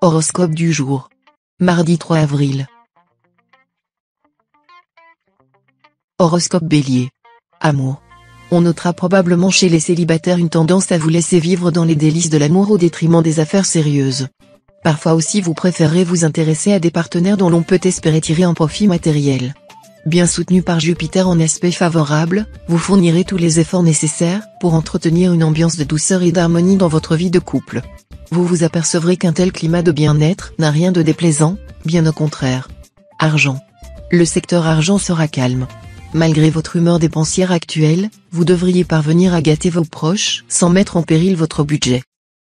Horoscope du jour. Mardi 3 avril. Horoscope Bélier. Amour. On notera probablement chez les célibataires une tendance à vous laisser vivre dans les délices de l'amour au détriment des affaires sérieuses. Parfois aussi vous préférez vous intéresser à des partenaires dont l'on peut espérer tirer un profit matériel. Bien soutenu par Jupiter en aspect favorable, vous fournirez tous les efforts nécessaires pour entretenir une ambiance de douceur et d'harmonie dans votre vie de couple. Vous vous apercevrez qu'un tel climat de bien-être n'a rien de déplaisant, bien au contraire. Argent. Le secteur argent sera calme. Malgré votre humeur dépensière actuelle, vous devriez parvenir à gâter vos proches sans mettre en péril votre budget.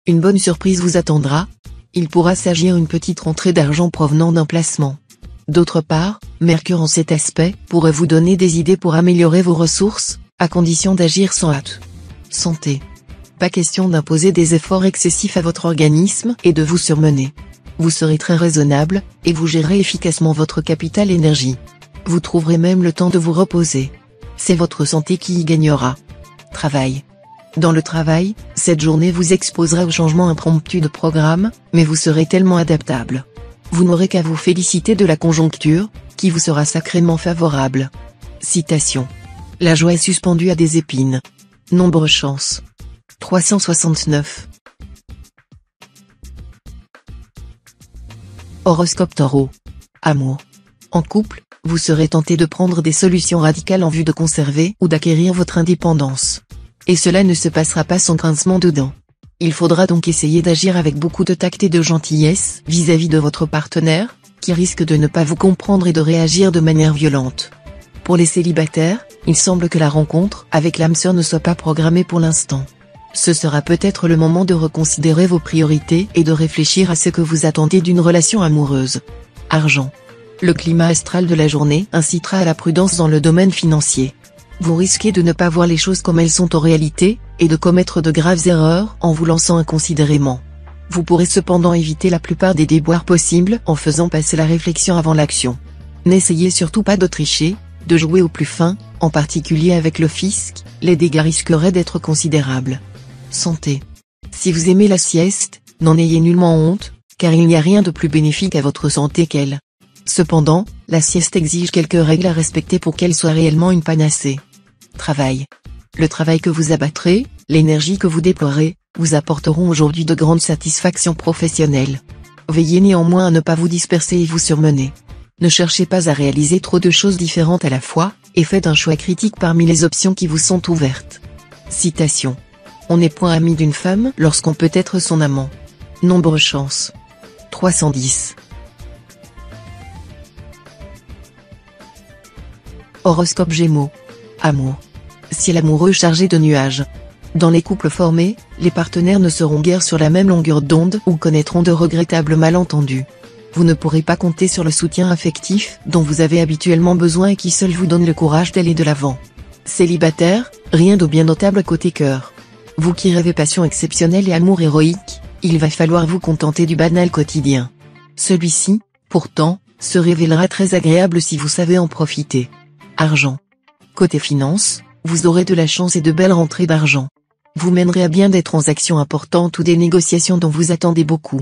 Une bonne surprise vous attendra. Il pourra s'agir d'une petite rentrée d'argent provenant d'un placement. D'autre part, Mercure en cet aspect pourrait vous donner des idées pour améliorer vos ressources, à condition d'agir sans hâte. Santé. Pas question d'imposer des efforts excessifs à votre organisme et de vous surmener. Vous serez très raisonnable, et vous gérerez efficacement votre capital énergie. Vous trouverez même le temps de vous reposer. C'est votre santé qui y gagnera. Travail. Dans le travail, cette journée vous exposera au changement impromptu de programme, mais vous serez tellement adaptable. Vous n'aurez qu'à vous féliciter de la conjoncture, qui vous sera sacrément favorable. Citation. La joie est suspendue à des épines. Nombre chance. 369. Horoscope Taureau. Amour. En couple, vous serez tenté de prendre des solutions radicales en vue de conserver ou d'acquérir votre indépendance. Et cela ne se passera pas sans grincement de dents. Il faudra donc essayer d'agir avec beaucoup de tact et de gentillesse vis-à-vis de votre partenaire, qui risque de ne pas vous comprendre et de réagir de manière violente. Pour les célibataires, il semble que la rencontre avec l'âme sœur ne soit pas programmée pour l'instant. Ce sera peut-être le moment de reconsidérer vos priorités et de réfléchir à ce que vous attendez d'une relation amoureuse. Argent. Le climat astral de la journée incitera à la prudence dans le domaine financier. Vous risquez de ne pas voir les choses comme elles sont en réalité, et de commettre de graves erreurs en vous lançant inconsidérément. Vous pourrez cependant éviter la plupart des déboires possibles en faisant passer la réflexion avant l'action. N'essayez surtout pas de tricher, de jouer au plus fin, en particulier avec le fisc, les dégâts risqueraient d'être considérables. Santé. Si vous aimez la sieste, n'en ayez nullement honte, car il n'y a rien de plus bénéfique à votre santé qu'elle. Cependant, la sieste exige quelques règles à respecter pour qu'elle soit réellement une panacée. Travail. Le travail que vous abattrez, l'énergie que vous déploierez, vous apporteront aujourd'hui de grandes satisfactions professionnelles. Veillez néanmoins à ne pas vous disperser et vous surmener. Ne cherchez pas à réaliser trop de choses différentes à la fois, et faites un choix critique parmi les options qui vous sont ouvertes. Citation. On n'est point ami d'une femme lorsqu'on peut être son amant. Nombre chance. 310. Horoscope Gémeaux. Amour. Ciel amoureux chargé de nuages. Dans les couples formés, les partenaires ne seront guère sur la même longueur d'onde ou connaîtront de regrettables malentendus. Vous ne pourrez pas compter sur le soutien affectif dont vous avez habituellement besoin et qui seul vous donne le courage d'aller de l'avant. Célibataire, rien de bien notable côté cœur. Vous qui rêvez passion exceptionnelle et amour héroïque, il va falloir vous contenter du banal quotidien. Celui-ci, pourtant, se révélera très agréable si vous savez en profiter. Argent. Côté finance, vous aurez de la chance et de belles rentrées d'argent. Vous mènerez à bien des transactions importantes ou des négociations dont vous attendez beaucoup.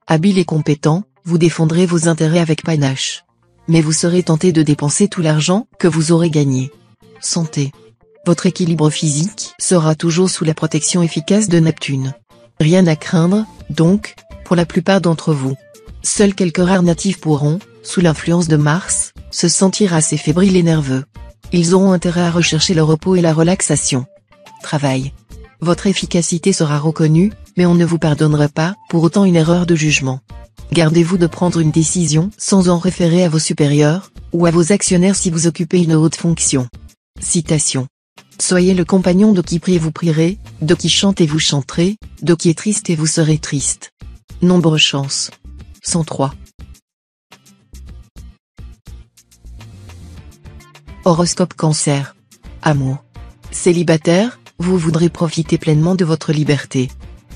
Habile et compétent, vous défendrez vos intérêts avec panache. Mais vous serez tenté de dépenser tout l'argent que vous aurez gagné. Santé. Votre équilibre physique sera toujours sous la protection efficace de Neptune. Rien à craindre, donc, pour la plupart d'entre vous. Seuls quelques rares natifs pourront, sous l'influence de Mars, se sentir assez fébriles et nerveux. Ils auront intérêt à rechercher le repos et la relaxation. Travail. Votre efficacité sera reconnue, mais on ne vous pardonnera pas pour autant une erreur de jugement. Gardez-vous de prendre une décision sans en référer à vos supérieurs, ou à vos actionnaires si vous occupez une haute fonction. Citation. Soyez le compagnon de qui prie et vous prierez, de qui chante et vous chanterez, de qui est triste et vous serez triste. Nombre chance. 103. Horoscope Cancer. Amour. Célibataire, vous voudrez profiter pleinement de votre liberté.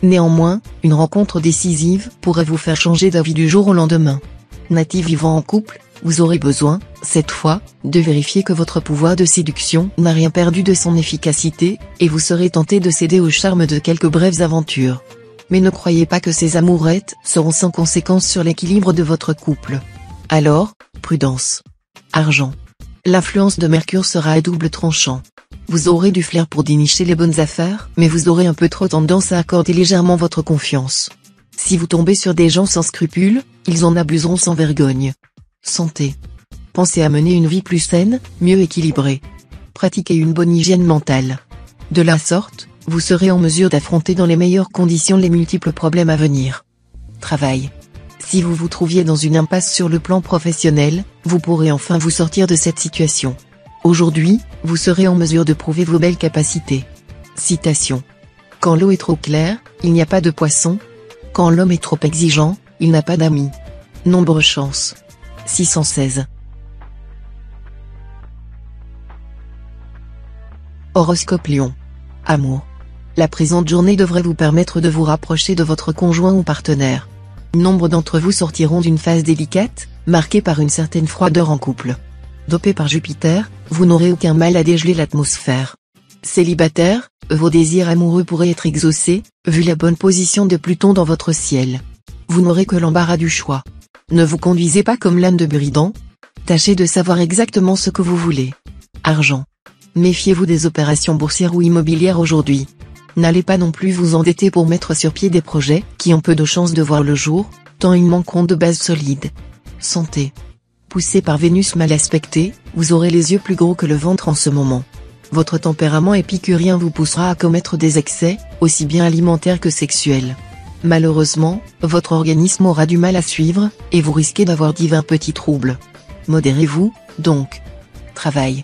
Néanmoins, une rencontre décisive pourrait vous faire changer d'avis du jour au lendemain. Natif vivant en couple, vous aurez besoin, cette fois, de vérifier que votre pouvoir de séduction n'a rien perdu de son efficacité, et vous serez tenté de céder au charme de quelques brèves aventures. Mais ne croyez pas que ces amourettes seront sans conséquence sur l'équilibre de votre couple. Alors, prudence. Argent. L'influence de Mercure sera à double tranchant. Vous aurez du flair pour dénicher les bonnes affaires, mais vous aurez un peu trop tendance à accorder légèrement votre confiance. Si vous tombez sur des gens sans scrupules, ils en abuseront sans vergogne. Santé. Pensez à mener une vie plus saine, mieux équilibrée. Pratiquez une bonne hygiène mentale. De la sorte, vous serez en mesure d'affronter dans les meilleures conditions les multiples problèmes à venir. Travail. Si vous vous trouviez dans une impasse sur le plan professionnel, vous pourrez enfin vous sortir de cette situation. Aujourd'hui, vous serez en mesure de prouver vos belles capacités. Citation. Quand l'eau est trop claire, il n'y a pas de poisson. Quand l'homme est trop exigeant, il n'a pas d'amis. Nombre chance. 616. Horoscope Lion. Amour. La présente journée devrait vous permettre de vous rapprocher de votre conjoint ou partenaire. Nombre d'entre vous sortiront d'une phase délicate, marquée par une certaine froideur en couple. Dopé par Jupiter, vous n'aurez aucun mal à dégeler l'atmosphère. Célibataire, vos désirs amoureux pourraient être exaucés, vu la bonne position de Pluton dans votre ciel. Vous n'aurez que l'embarras du choix. Ne vous conduisez pas comme l'âne de Buridan. Tâchez de savoir exactement ce que vous voulez. Argent. Méfiez-vous des opérations boursières ou immobilières aujourd'hui. N'allez pas non plus vous endetter pour mettre sur pied des projets qui ont peu de chances de voir le jour, tant ils manqueront de bases solides. Santé. Poussé par Vénus mal aspectée, vous aurez les yeux plus gros que le ventre en ce moment. Votre tempérament épicurien vous poussera à commettre des excès, aussi bien alimentaires que sexuels. Malheureusement, votre organisme aura du mal à suivre, et vous risquez d'avoir divers petits troubles. Modérez-vous, donc. Travail.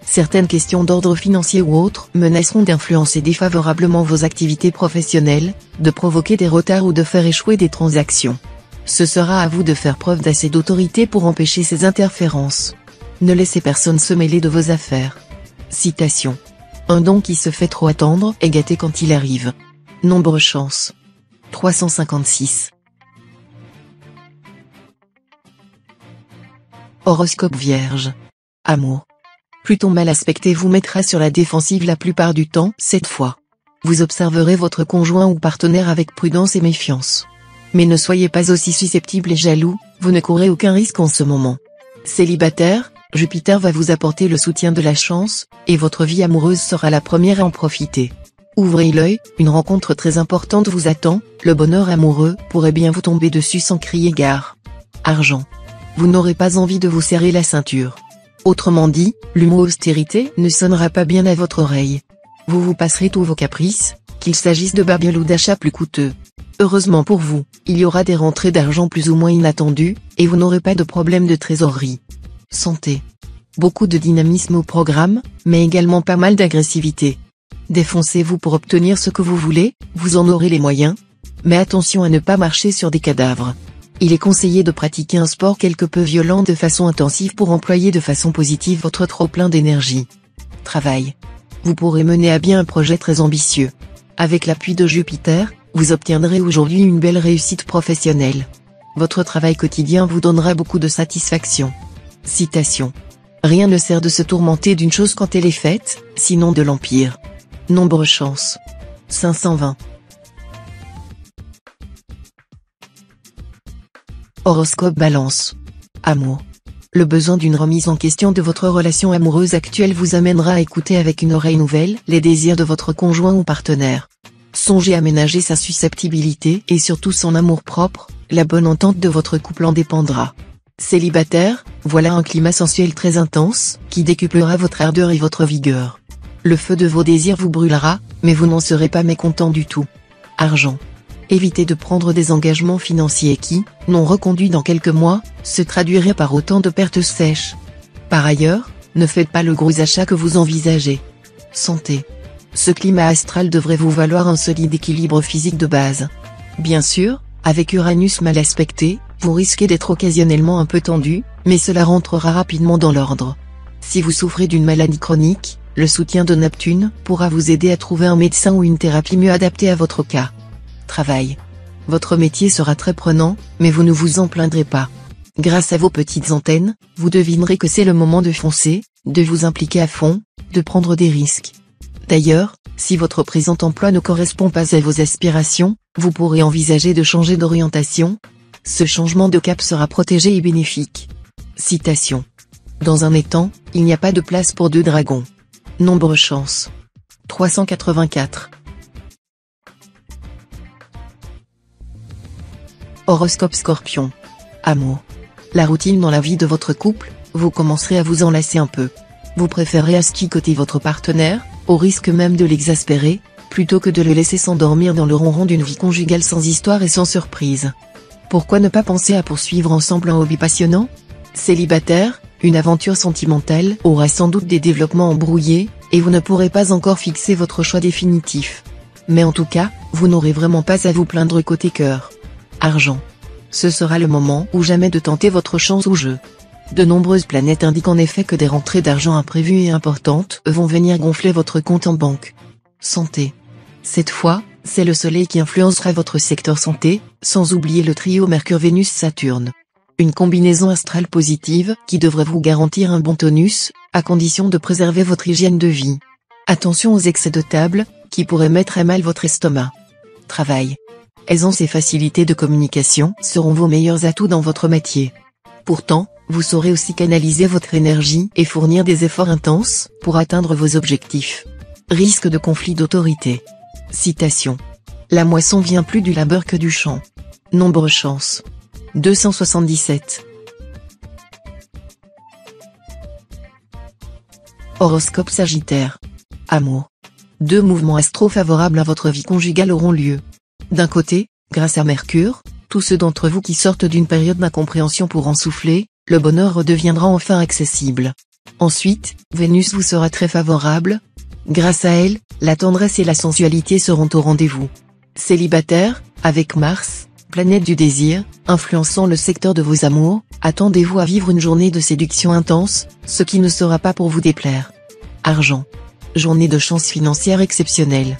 Certaines questions d'ordre financier ou autres menaceront d'influencer défavorablement vos activités professionnelles, de provoquer des retards ou de faire échouer des transactions. Ce sera à vous de faire preuve d'assez d'autorité pour empêcher ces interférences. Ne laissez personne se mêler de vos affaires. Citation. Un don qui se fait trop attendre est gâté quand il arrive. Nombre chance. 356. Horoscope Vierge. Amour. Pluton mal aspecté vous mettra sur la défensive la plupart du temps, cette fois. Vous observerez votre conjoint ou partenaire avec prudence et méfiance. Mais ne soyez pas aussi susceptible et jaloux, vous ne courez aucun risque en ce moment. Célibataire, Jupiter va vous apporter le soutien de la chance, et votre vie amoureuse sera la première à en profiter. Ouvrez l'œil, une rencontre très importante vous attend, le bonheur amoureux pourrait bien vous tomber dessus sans crier gare. Argent. Vous n'aurez pas envie de vous serrer la ceinture. Autrement dit, le mot austérité ne sonnera pas bien à votre oreille. Vous vous passerez tous vos caprices, qu'il s'agisse de babioles ou d'achats plus coûteux. Heureusement pour vous, il y aura des rentrées d'argent plus ou moins inattendues, et vous n'aurez pas de problème de trésorerie. Santé. Beaucoup de dynamisme au programme, mais également pas mal d'agressivité. Défoncez-vous pour obtenir ce que vous voulez, vous en aurez les moyens. Mais attention à ne pas marcher sur des cadavres. Il est conseillé de pratiquer un sport quelque peu violent de façon intensive pour employer de façon positive votre trop-plein d'énergie. Travail. Vous pourrez mener à bien un projet très ambitieux. Avec l'appui de Jupiter, vous obtiendrez aujourd'hui une belle réussite professionnelle. Votre travail quotidien vous donnera beaucoup de satisfaction. Citation. Rien ne sert de se tourmenter d'une chose quand elle est faite, sinon de l'empire. Nombre chance. 520. Horoscope Balance. Amour. Le besoin d'une remise en question de votre relation amoureuse actuelle vous amènera à écouter avec une oreille nouvelle les désirs de votre conjoint ou partenaire. Songez à ménager sa susceptibilité et surtout son amour-propre, la bonne entente de votre couple en dépendra. Célibataire, voilà un climat sensuel très intense, qui décuplera votre ardeur et votre vigueur. Le feu de vos désirs vous brûlera, mais vous n'en serez pas mécontent du tout. Argent. Évitez de prendre des engagements financiers qui, non reconduits dans quelques mois, se traduiraient par autant de pertes sèches. Par ailleurs, ne faites pas le gros achat que vous envisagez. Santé. Ce climat astral devrait vous valoir un solide équilibre physique de base. Bien sûr, avec Uranus mal aspecté, vous risquez d'être occasionnellement un peu tendu, mais cela rentrera rapidement dans l'ordre. Si vous souffrez d'une maladie chronique, le soutien de Neptune pourra vous aider à trouver un médecin ou une thérapie mieux adaptée à votre cas. Travail. Votre métier sera très prenant, mais vous ne vous en plaindrez pas. Grâce à vos petites antennes, vous devinerez que c'est le moment de foncer, de vous impliquer à fond, de prendre des risques. D'ailleurs, si votre présent emploi ne correspond pas à vos aspirations, vous pourrez envisager de changer d'orientation. Ce changement de cap sera protégé et bénéfique. Citation. Dans un étang, il n'y a pas de place pour deux dragons. Nombre chance. 384. Horoscope Scorpion. Amour. La routine dans la vie de votre couple, vous commencerez à vous en lasser un peu. Vous préférez asticoter votre partenaire, au risque même de l'exaspérer, plutôt que de le laisser s'endormir dans le ronron d'une vie conjugale sans histoire et sans surprise. Pourquoi ne pas penser à poursuivre ensemble un hobby passionnant ? Célibataire, une aventure sentimentale aura sans doute des développements embrouillés, et vous ne pourrez pas encore fixer votre choix définitif. Mais en tout cas, vous n'aurez vraiment pas à vous plaindre côté cœur. Argent. Ce sera le moment ou jamais de tenter votre chance au jeu. De nombreuses planètes indiquent en effet que des rentrées d'argent imprévues et importantes vont venir gonfler votre compte en banque. Santé. Cette fois, c'est le soleil qui influencera votre secteur santé, sans oublier le trio Mercure-Vénus-Saturne. Une combinaison astrale positive qui devrait vous garantir un bon tonus, à condition de préserver votre hygiène de vie. Attention aux excès de table, qui pourraient mettre à mal votre estomac. Travail. Aisance et facilité de communication seront vos meilleurs atouts dans votre métier. Pourtant, vous saurez aussi canaliser votre énergie et fournir des efforts intenses pour atteindre vos objectifs. Risque de conflit d'autorité. Citation. La moisson vient plus du labeur que du champ. Nombre chance. 277. Horoscope Sagittaire. Amour. Deux mouvements astro favorables à votre vie conjugale auront lieu. D'un côté, grâce à Mercure, tous ceux d'entre vous qui sortent d'une période d'incompréhension pourront souffler, le bonheur redeviendra enfin accessible. Ensuite, Vénus vous sera très favorable. Grâce à elle, la tendresse et la sensualité seront au rendez-vous. Célibataire, avec Mars, planète du désir, influençant le secteur de vos amours, attendez-vous à vivre une journée de séduction intense, ce qui ne sera pas pour vous déplaire. Argent. Journée de chance financière exceptionnelle.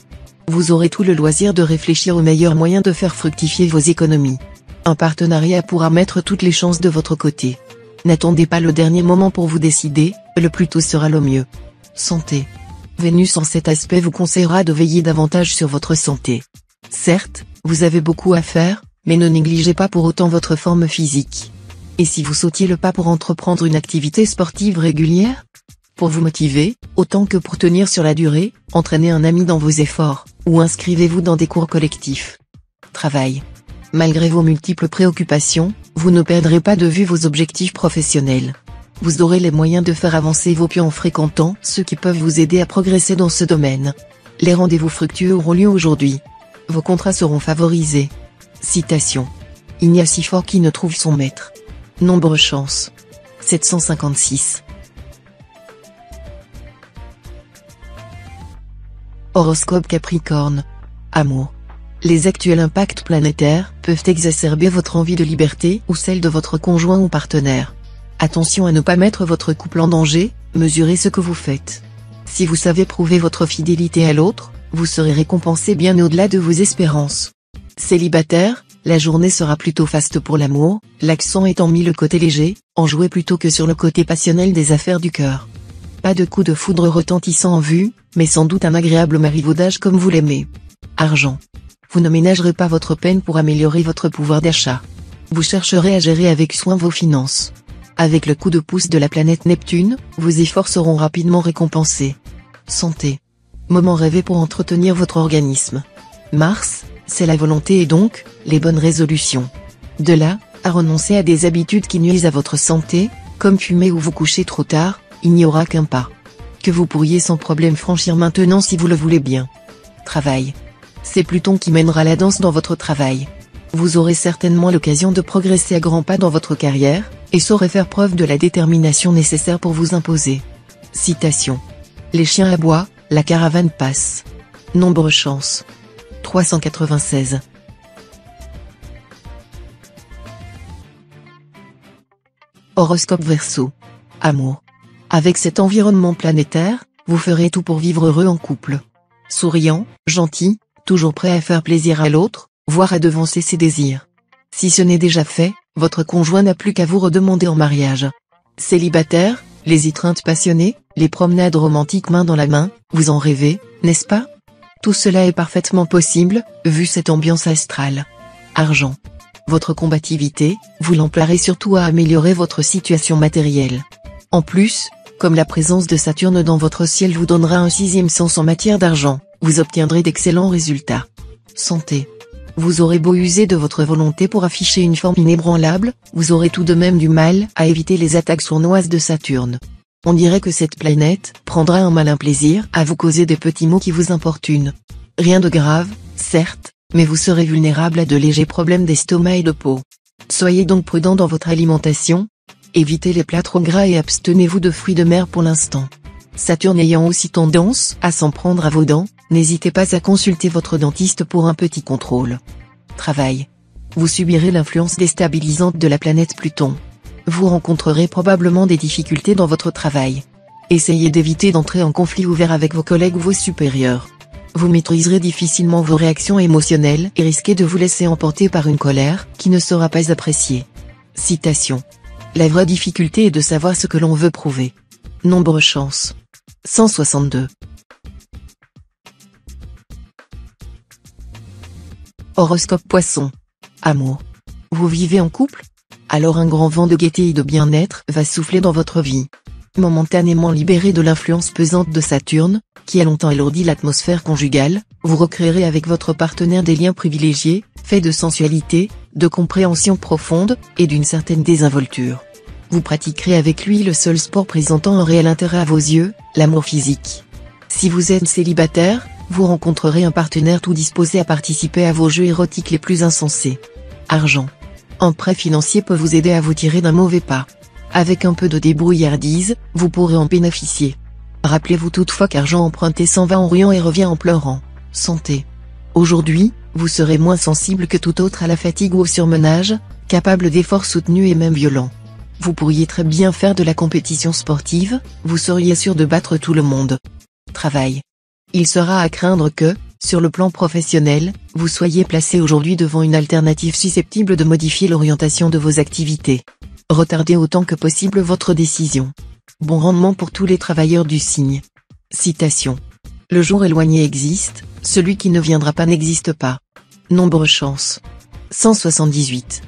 Vous aurez tout le loisir de réfléchir aux meilleurs moyens de faire fructifier vos économies. Un partenariat pourra mettre toutes les chances de votre côté. N'attendez pas le dernier moment pour vous décider, le plus tôt sera le mieux. Santé. Vénus en cet aspect vous conseillera de veiller davantage sur votre santé. Certes, vous avez beaucoup à faire, mais ne négligez pas pour autant votre forme physique. Et si vous sautiez le pas pour entreprendre une activité sportive régulière ? Pour vous motiver, autant que pour tenir sur la durée, entraînez un ami dans vos efforts, ou inscrivez-vous dans des cours collectifs. Travail. Malgré vos multiples préoccupations, vous ne perdrez pas de vue vos objectifs professionnels. Vous aurez les moyens de faire avancer vos pions en fréquentant ceux qui peuvent vous aider à progresser dans ce domaine. Les rendez-vous fructueux auront lieu aujourd'hui. Vos contrats seront favorisés. Citation. Il n'y a si fort qui ne trouve son maître. Nombre chance. 756. Horoscope Capricorne. Amour. Les actuels impacts planétaires peuvent exacerber votre envie de liberté ou celle de votre conjoint ou partenaire. Attention à ne pas mettre votre couple en danger, mesurez ce que vous faites. Si vous savez prouver votre fidélité à l'autre, vous serez récompensé bien au-delà de vos espérances. Célibataire, la journée sera plutôt faste pour l'amour, l'accent étant mis le côté léger, enjoué plutôt que sur le côté passionnel des affaires du cœur. Pas de coup de foudre retentissant en vue, mais sans doute un agréable marivaudage comme vous l'aimez. Argent. Vous ne ménagerez pas votre peine pour améliorer votre pouvoir d'achat. Vous chercherez à gérer avec soin vos finances. Avec le coup de pouce de la planète Neptune, vos efforts seront rapidement récompensés. Santé. Moment rêvé pour entretenir votre organisme. Mars, c'est la volonté et donc, les bonnes résolutions. De là, à renoncer à des habitudes qui nuisent à votre santé, comme fumer ou vous coucher trop tard, il n'y aura qu'un pas que vous pourriez sans problème franchir maintenant si vous le voulez bien. Travail. C'est Pluton qui mènera la danse dans votre travail. Vous aurez certainement l'occasion de progresser à grands pas dans votre carrière, et saurez faire preuve de la détermination nécessaire pour vous imposer. Citation. Les chiens aboient, la caravane passe. Nombre chance. 396. Horoscope Verseau. Amour. Avec cet environnement planétaire, vous ferez tout pour vivre heureux en couple. Souriant, gentil, toujours prêt à faire plaisir à l'autre, voire à devancer ses désirs. Si ce n'est déjà fait, votre conjoint n'a plus qu'à vous redemander en mariage. Célibataire, les étreintes passionnées, les promenades romantiques main dans la main, vous en rêvez, N'est-ce pas? Tout cela est parfaitement possible, vu cette ambiance astrale. Argent. Votre combativité, vous l'emploierez surtout à améliorer votre situation matérielle. En plus, comme la présence de Saturne dans votre ciel vous donnera un sixième sens en matière d'argent, vous obtiendrez d'excellents résultats. Santé. Vous aurez beau user de votre volonté pour afficher une forme inébranlable, vous aurez tout de même du mal à éviter les attaques sournoises de Saturne. On dirait que cette planète prendra un malin plaisir à vous causer des petits maux qui vous importunent. Rien de grave, certes, mais vous serez vulnérable à de légers problèmes d'estomac et de peau. Soyez donc prudent dans votre alimentation. Évitez les plats trop gras et abstenez-vous de fruits de mer pour l'instant. Saturne ayant aussi tendance à s'en prendre à vos dents, n'hésitez pas à consulter votre dentiste pour un petit contrôle. Travail. Vous subirez l'influence déstabilisante de la planète Pluton. Vous rencontrerez probablement des difficultés dans votre travail. Essayez d'éviter d'entrer en conflit ouvert avec vos collègues ou vos supérieurs. Vous maîtriserez difficilement vos réactions émotionnelles et risquez de vous laisser emporter par une colère qui ne sera pas appréciée. Citation. La vraie difficulté est de savoir ce que l'on veut prouver. Nombre chance. 162. Horoscope Poisson. Amour. Vous vivez en couple? Alors un grand vent de gaieté et de bien-être va souffler dans votre vie. Momentanément libéré de l'influence pesante de Saturne, qui a longtemps alourdi l'atmosphère conjugale, vous recréerez avec votre partenaire des liens privilégiés, faits de sensualité, de compréhension profonde, et d'une certaine désinvolture. Vous pratiquerez avec lui le seul sport présentant un réel intérêt à vos yeux, l'amour physique. Si vous êtes célibataire, vous rencontrerez un partenaire tout disposé à participer à vos jeux érotiques les plus insensés. Argent. Un prêt financier peut vous aider à vous tirer d'un mauvais pas. Avec un peu de débrouillardise, vous pourrez en bénéficier. Rappelez-vous toutefois qu'argent emprunté s'en va en riant et revient en pleurant. Santé. Aujourd'hui, vous serez moins sensible que tout autre à la fatigue ou au surmenage, capable d'efforts soutenus et même violents. Vous pourriez très bien faire de la compétition sportive, vous seriez sûr de battre tout le monde. Travail. Il sera à craindre que, sur le plan professionnel, vous soyez placé aujourd'hui devant une alternative susceptible de modifier l'orientation de vos activités. Retardez autant que possible votre décision. Bon rendement pour tous les travailleurs du signe. Citation. Le jour éloigné existe, celui qui ne viendra pas n'existe pas. Nombre chance. 178.